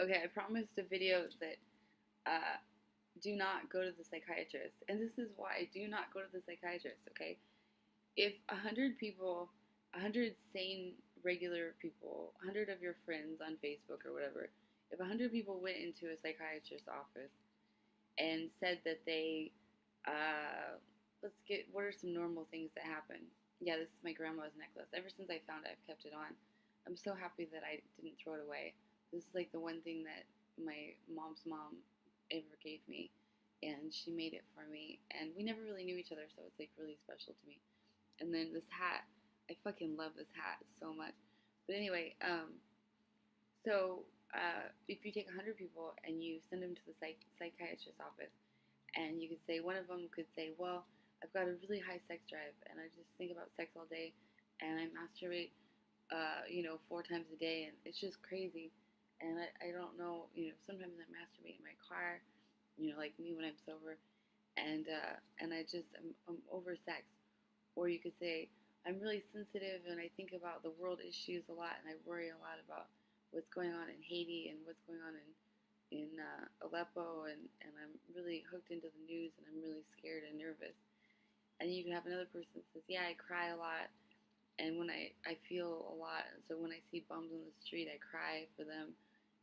Okay, I promised a video that uh, do not go to the psychiatrist. And this is why I do not go to the psychiatrist, okay? If 100 people, 100 sane, regular people, 100 of your friends on Facebook or whatever, if 100 people went into a psychiatrist's office and said that they, what are some normal things that happen? Yeah, this is my grandma's necklace. Ever since I found it, I've kept it on. I'm so happy that I didn't throw it away. This is like the one thing that my mom's mom ever gave me, and she made it for me. And we never really knew each other, so it's like really special to me. And then this hat, I fucking love this hat so much. But anyway, if you take 100 people and you send them to the psychiatrist's office, and you could say, one of them could say, well, I've got a really high sex drive, and I just think about sex all day, and I masturbate, 4 times a day, and it's just crazy. And I don't know, sometimes I masturbate in my car, like me when I'm sober, and I'm over sex. Or you could say, I'm really sensitive and I think about the world issues a lot and I worry a lot about what's going on in Haiti and what's going on in Aleppo, and I'm really hooked into the news and I'm really scared and nervous. And you can have another person that says, yeah, I cry a lot and when I feel a lot. So when I see bums on the street, I cry for them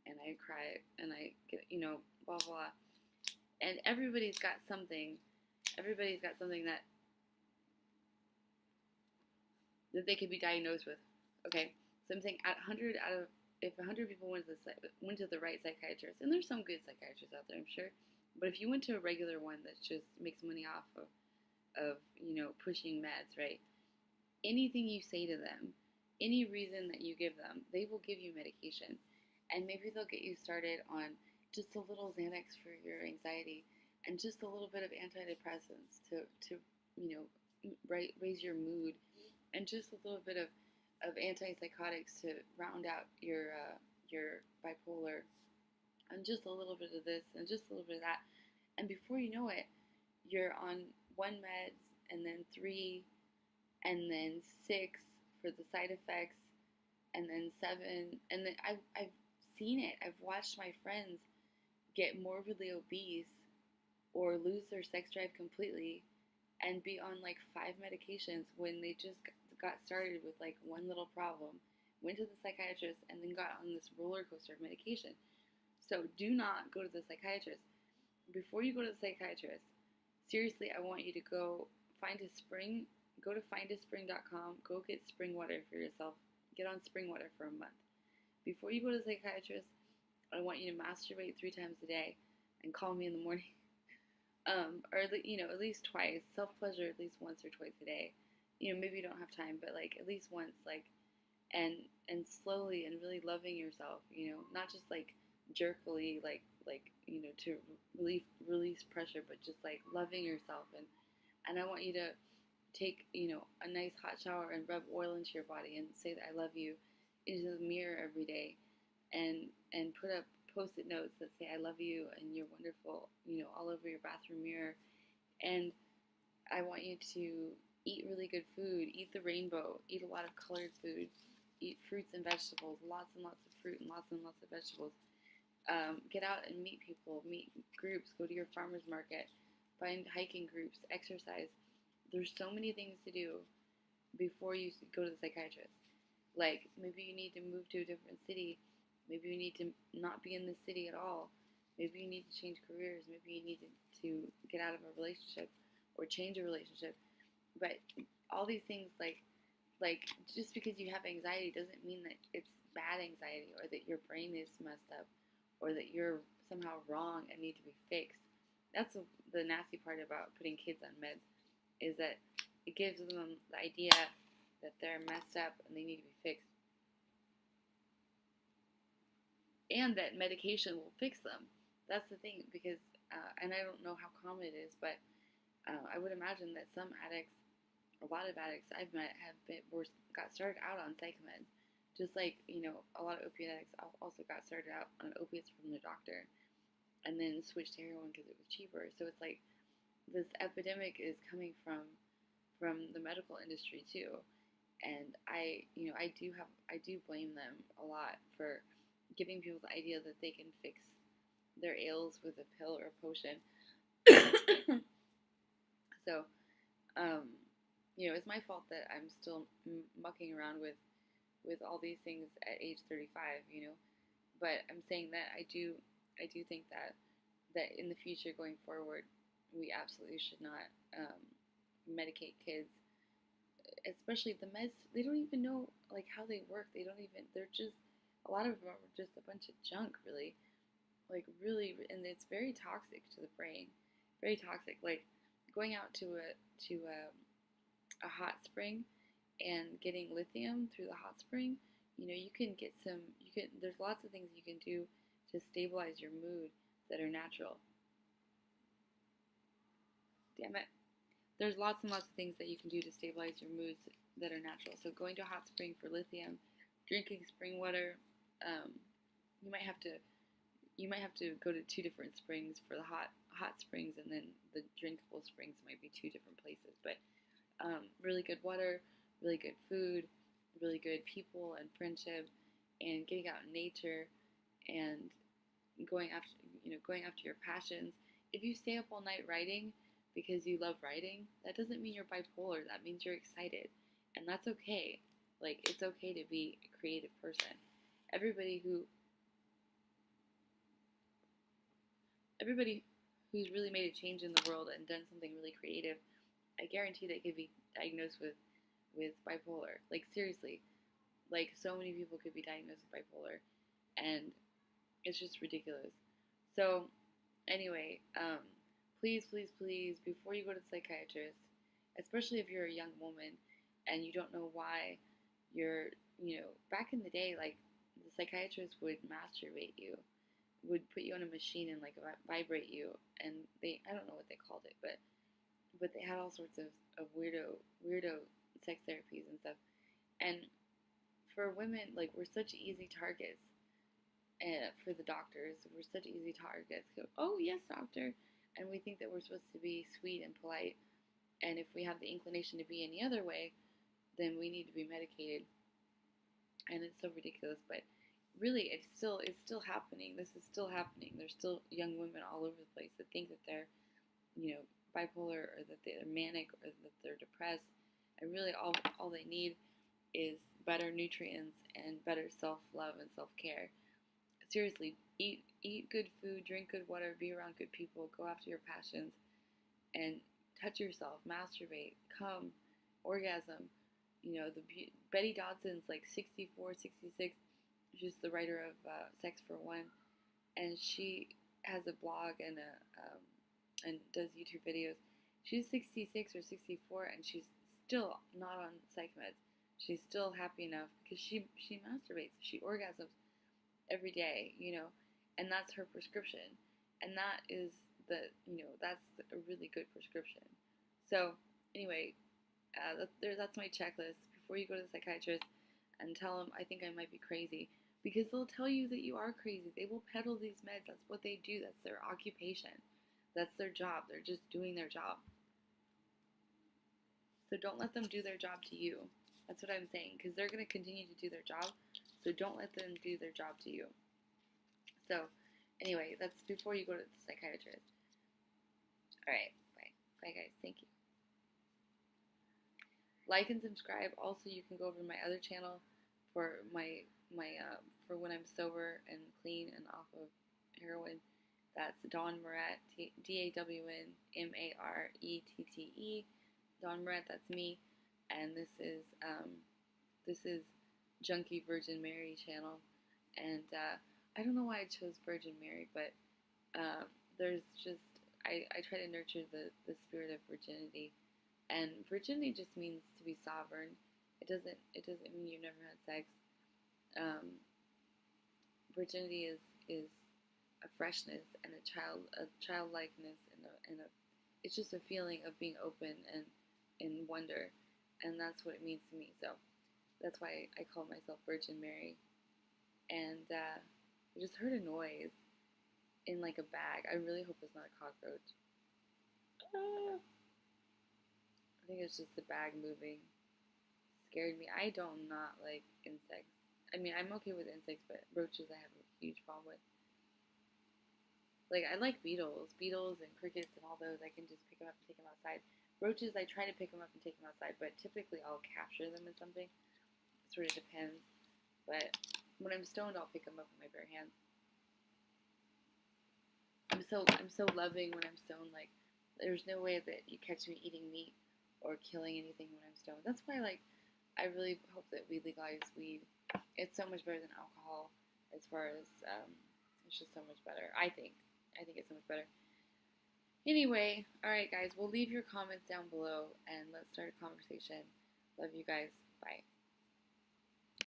and I cry and I get, blah, blah. And everybody's got something. Everybody's got something that they could be diagnosed with. Okay, so I'm saying if 100 people went to the right psychiatrist, and there's some good psychiatrists out there, I'm sure, but if you went to a regular one that just makes money off of pushing meds, right? Anything you say to them, any reason that you give them, they will give you medication, and maybe they'll get you started on just a little Xanax for your anxiety, and just a little bit of antidepressants to raise your mood, and just a little bit of antipsychotics to round out your bipolar, and just a little bit of this and just a little bit of that, and before you know it, you're on one meds and then three and then six for the side effects and then seven, and then I've seen it. I've watched my friends get morbidly obese or lose their sex drive completely and be on like 5 medications when they just got started with like one little problem, went to the psychiatrist, and then got on this roller coaster of medication. So do not go to the psychiatrist. Before you go to the psychiatrist, seriously, I want you to go find a spring. Go to findaspring.com. Go get spring water for yourself. Get on spring water for a month. Before you go to the psychiatrist, I want you to masturbate 3 times a day and call me in the morning. Or at least twice. Self-pleasure at least once or twice a day. Maybe you don't have time, but like at least once, like, and slowly and really loving yourself. Not just like jerkily, to release pressure, but just like loving yourself. And I want you to take a nice hot shower and rub oil into your body and say that I love you into the mirror every day, and put up post-it notes that say I love you and you're wonderful, all over your bathroom mirror. And I want you to eat really good food, eat the rainbow, eat a lot of colored food, eat fruits and vegetables, lots and lots of fruit and lots of vegetables. Get out and meet people, meet groups, go to your farmer's market, find hiking groups, exercise. There's so many things to do before you go to the psychiatrist. Like, maybe you need to move to a different city. Maybe you need to not be in the city at all. Maybe you need to change careers. Maybe you need to get out of a relationship or change a relationship. But all these things, like just because you have anxiety doesn't mean that it's bad anxiety or that your brain is messed up or that you're somehow wrong and need to be fixed. That's the nasty part about putting kids on meds, is that it gives them the idea that they're messed up and they need to be fixed, and that medication will fix them. That's the thing, because and I don't know how common it is, but I would imagine that some addicts, a lot of addicts I've met, got started out on psych meds, just like a lot of opiate addicts also got started out on opiates from their doctor, and then switched to heroin because it was cheaper. So it's like this epidemic is coming from the medical industry too, and I do blame them a lot for giving people the idea that they can fix their ails with a pill or a potion. So, um, it's my fault that I'm still mucking around with all these things at age 35. But I'm saying that I do think that in the future going forward, we absolutely should not medicate kids, especially the meds. They don't even know like how they work. They're just a lot of them are just a bunch of junk, really, like really, and it's very toxic to the brain, very toxic. Like going out to a hot spring and getting lithium through the hot spring. You can get some. There's lots of things you can do to stabilize your mood that are natural. Damn it. There's lots and lots of things that you can do to stabilize your moods that are natural. So going to a hot spring for lithium, drinking spring water. Um, you might have to go to two different springs for the hot springs, and then the drinkable springs might be two different places. But really good water, really good food, really good people and friendship, and getting out in nature, and going after your passions. If you stay up all night writing because you love writing, that doesn't mean you're bipolar. That means you're excited, and that's okay. Like, it's okay to be a creative person. Everybody who everybody who's really made a change in the world and done something really creative, I guarantee they could be diagnosed with bipolar. Like, seriously, like, so many people could be diagnosed with bipolar, and it's just ridiculous. So anyway, please, please, please, before you go to the psychiatrist, especially if you're a young woman and you don't know why back in the day, like, the psychiatrist would masturbate you, would put you on a machine and like vibrate you, and I don't know what they called it, but they had all sorts of weirdo sex therapies and stuff. And for women, like, we're such easy targets. For the doctors, we're such easy targets. Oh yes, doctor, and we think that we're supposed to be sweet and polite. And if we have the inclination to be any other way, then we need to be medicated. And it's so ridiculous, but really, it's still happening. This is still happening. There's still young women all over the place that think that they're, bipolar, or that they're manic, or that they're depressed. And really, all they need is better nutrients and better self-love and self-care. Seriously, eat good food, drink good water, be around good people, go after your passions, and touch yourself, masturbate, come, orgasm. Betty Dodson's like 64, 66. She's the writer of Sex for One, and she has a blog and does YouTube videos. She's 66 or 64, and she's still not on psych meds. She's still happy enough because she masturbates, she orgasms every day, and that's her prescription, and that's a really good prescription. So anyway, that's my checklist before you go to the psychiatrist, and tell them I think I might be crazy, because they'll tell you that you are crazy. They will peddle these meds. That's what they do. That's their occupation. That's their job. They're just doing their job. So don't let them do their job to you. That's what I'm saying, because they're going to continue to do their job. So don't let them do their job to you. So anyway, that's before you go to the psychiatrist. All right. Bye. Bye, guys. Thank you. Like and subscribe. Also, you can go over to my other channel for my for when I'm sober and clean and off of heroin. That's Dawn Moret, DawnMarette. Dawn Moret, that's me, and this is Junkie Virgin Mary channel, and I don't know why I chose Virgin Mary, but there's just I try to nurture the spirit of virginity, and virginity just means to be sovereign. It doesn't mean you've never had sex. Virginity is a freshness and a childlikeness, and it's just a feeling of being open and in wonder, and that's what it means to me. So that's why I call myself Virgin Mary. And I just heard a noise in like a bag. I really hope it's not a cockroach. I think it's just the bag moving. Scared me. I don't not like insects. I mean, I'm okay with insects, but roaches I have a huge problem with. Like, I like beetles and crickets and all those. I can just pick them up and take them outside. Roaches, I try to pick them up and take them outside, but typically I'll capture them in something. It sort of depends. But when I'm stoned, I'll pick them up with my bare hands. I'm so loving when I'm stoned. Like, there's no way that you catch me eating meat or killing anything when I'm stoned. That's why, like, I really hope that we legalize weed. It's so much better than alcohol. As far as it's just so much better. I think it's so much better. Anyway, all right, guys. We'll leave your comments down below and let's start a conversation. Love you guys. Bye.